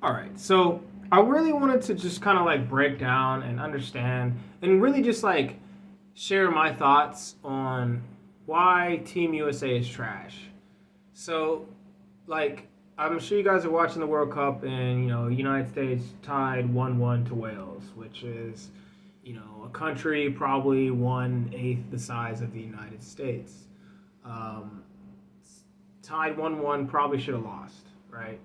All right. So I really wanted to just kind of like break down and understand and really just like share my thoughts on why Team USA is trash. So, like, I'm sure you guys are watching the World Cup, and United States tied 1-1 to Wales, which is, a country probably 1/8 the size of the United States. Um, Tied 1-1, probably should have lost, right?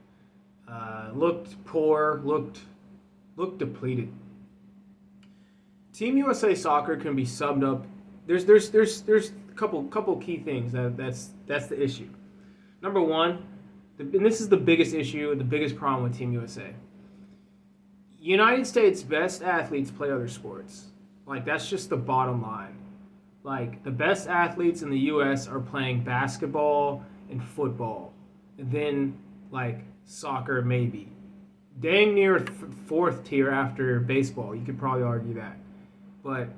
Looked poor, looked depleted. Team USA soccer can be summed up. There's a couple key things that's the issue. Number one, and this is the biggest issue, the biggest problem with Team USA. United States best athletes play other sports. Like that's just the bottom line. Like the best athletes in the US are playing basketball and football. And then like soccer maybe. Dang near fourth tier after baseball. You could probably argue that. But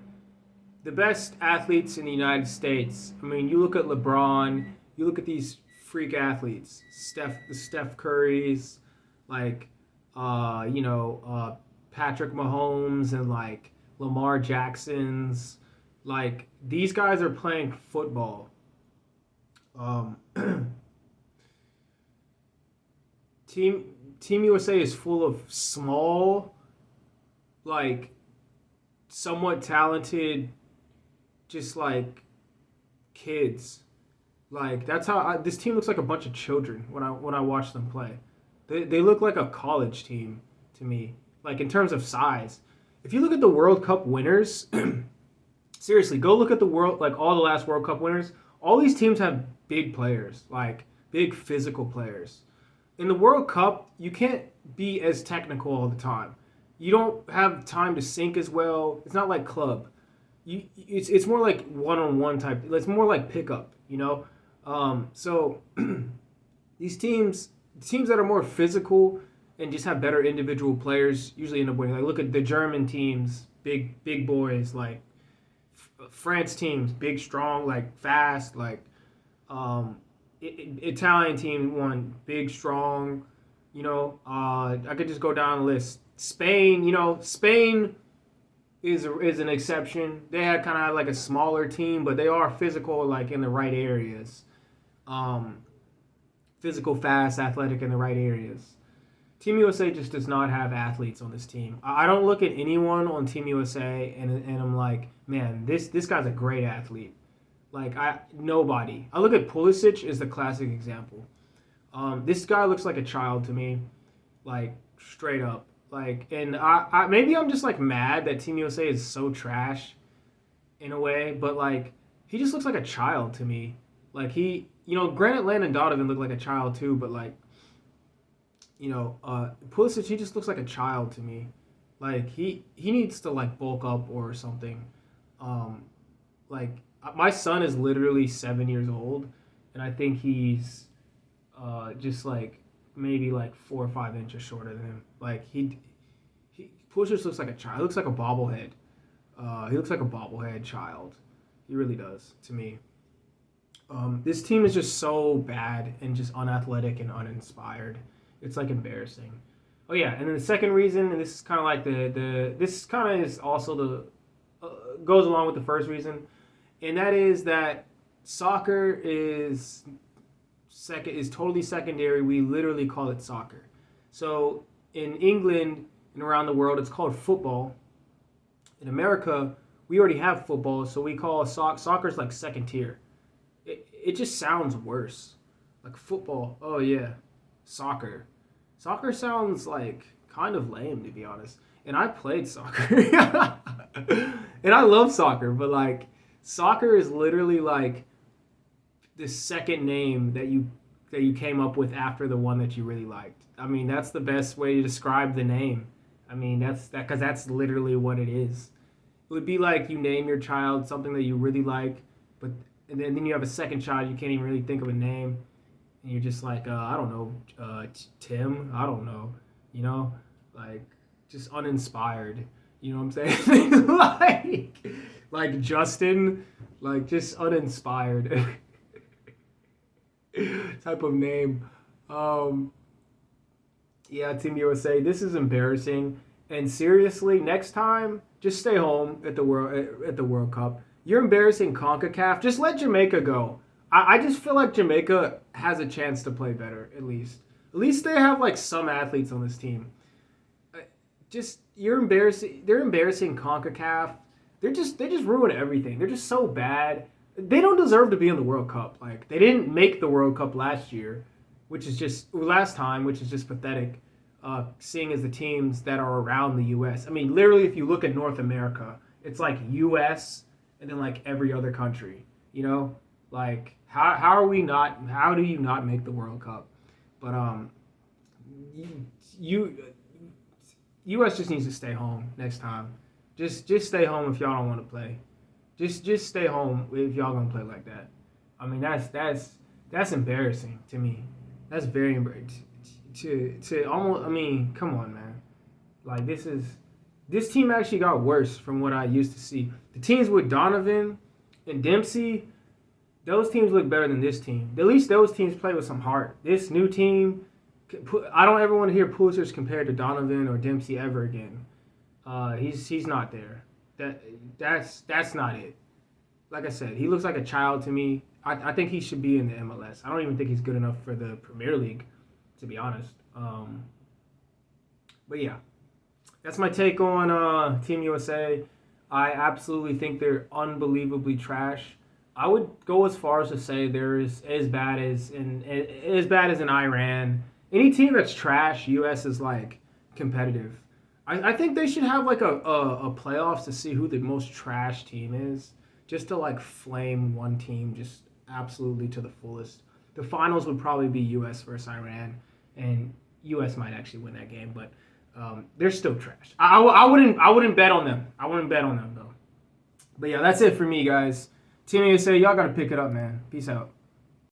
the best athletes in the United States, I mean, you look at LeBron, you look at these freak athletes, Steph Curry's, like, Patrick Mahomes and like Lamar Jackson's, like these guys are playing football. Um, team Team USA is full of small, like somewhat talented, just like kids. Like that's how this team looks like a bunch of children when I watch them play. They look like a college team to me. Like in terms of size. If you look at the World Cup winners, seriously, go look at the world like all the last World Cup winners. All these teams have big players, like big physical players. In the World Cup, you can't be as technical all the time. You don't have time to sync as well. It's not like club. It's more like one on one type. It's more like pickup, you know. So these teams that are more physical and just have better individual players, usually end up winning. Like look at the German teams, big boys. Like France teams, big, strong, like fast. Like um, Italian team won, big, strong. I could just go down the list. Spain, Spain is an exception. They had kind of like a smaller team, but they are physical, like in the right areas. Um, Physical, fast, athletic in the right areas. Team USA just does not have athletes on this team. I don't look at anyone on Team USA and I'm like, man, this guy's a great athlete. Like I nobody. I look at Pulisic is the classic example. This guy looks like a child to me, like straight up. Like, and I maybe I'm just like mad that Team USA is so trash in a way, but like he just looks like a child to me. Like granted Landon Donovan looked like a child too, but like Pulisic he just looks like a child to me. Like he needs to like bulk up or something. Um, like my son is literally 7 years old, and I think he's just like maybe like 4 or 5 inches shorter than him. Like he Pulisic looks like a child. He looks like a bobblehead. He looks like a bobblehead child. He really does to me. This team is just so bad and just unathletic and uninspired. It's like embarrassing. Oh yeah, and then the second reason, and this is kind of like the this kind of is also goes along with the first reason, and that is that soccer is totally secondary. We literally call it soccer. So in England and around the world, it's called football. In America, we already have football, so we call soccer's like second tier. It just sounds worse. Like football. Oh yeah, soccer. Soccer sounds like kind of lame to be honest. And I played soccer. And I love soccer, but like soccer is literally like the second name that you came up with after the one that you really liked. I mean, that's the best way to describe the name. I mean, that's that because that's literally what it is. It would be like you name your child something that you really like, but and then you have a second child you can't even really think of a name, and you're just like I don't know, Tim. I don't know, you know, like just uninspired. You know what I'm saying? like Justin, like just uninspired type of name. Um, Yeah, Team USA, this is embarrassing. And seriously, next time, just stay home at the World Cup. You're embarrassing CONCACAF. Just let Jamaica go. I just feel like Jamaica has a chance to play better. At least, they have like some athletes on this team. Just you're embarrassing. They're embarrassing CONCACAF. They just ruin everything. They're just so bad. They don't deserve to be in the World Cup. Like they didn't make the World Cup last year, last time, which is just pathetic. Seeing as the teams that are around the U.S. I mean, literally, if you look at North America, it's like U.S. and then like every other country. You know, like how are we not? How do you not make the World Cup? But you U.S. just needs to stay home next time. Just stay home if y'all don't want to play. Just stay home if y'all gonna play like that. I mean that's embarrassing to me. That's very embarrassing. To almost, I mean, come on, man. Like this team actually got worse from what I used to see. The teams with Donovan and Dempsey, those teams look better than this team. At least those teams play with some heart. This new team, I don't ever want to hear Pulitzer's compared to Donovan or Dempsey ever again. He's not there. That's not it. Like I said, he looks like a child to me. I think he should be in the MLS. I don't even think he's good enough for the Premier League, to be honest. But yeah, that's my take on Team USA. I absolutely think they're unbelievably trash. I would go as far as to say they're as bad as in Iran. Any team that's trash, US is like competitive. I think they should have like a playoffs to see who the most trash team is, just to like flame one team just absolutely to the fullest. The finals would probably be US versus Iran, and US might actually win that game, but they're still trash. I wouldn't bet on them. I wouldn't bet on them though. But yeah, that's it for me, guys. Team USA, y'all gotta pick it up, man. Peace out.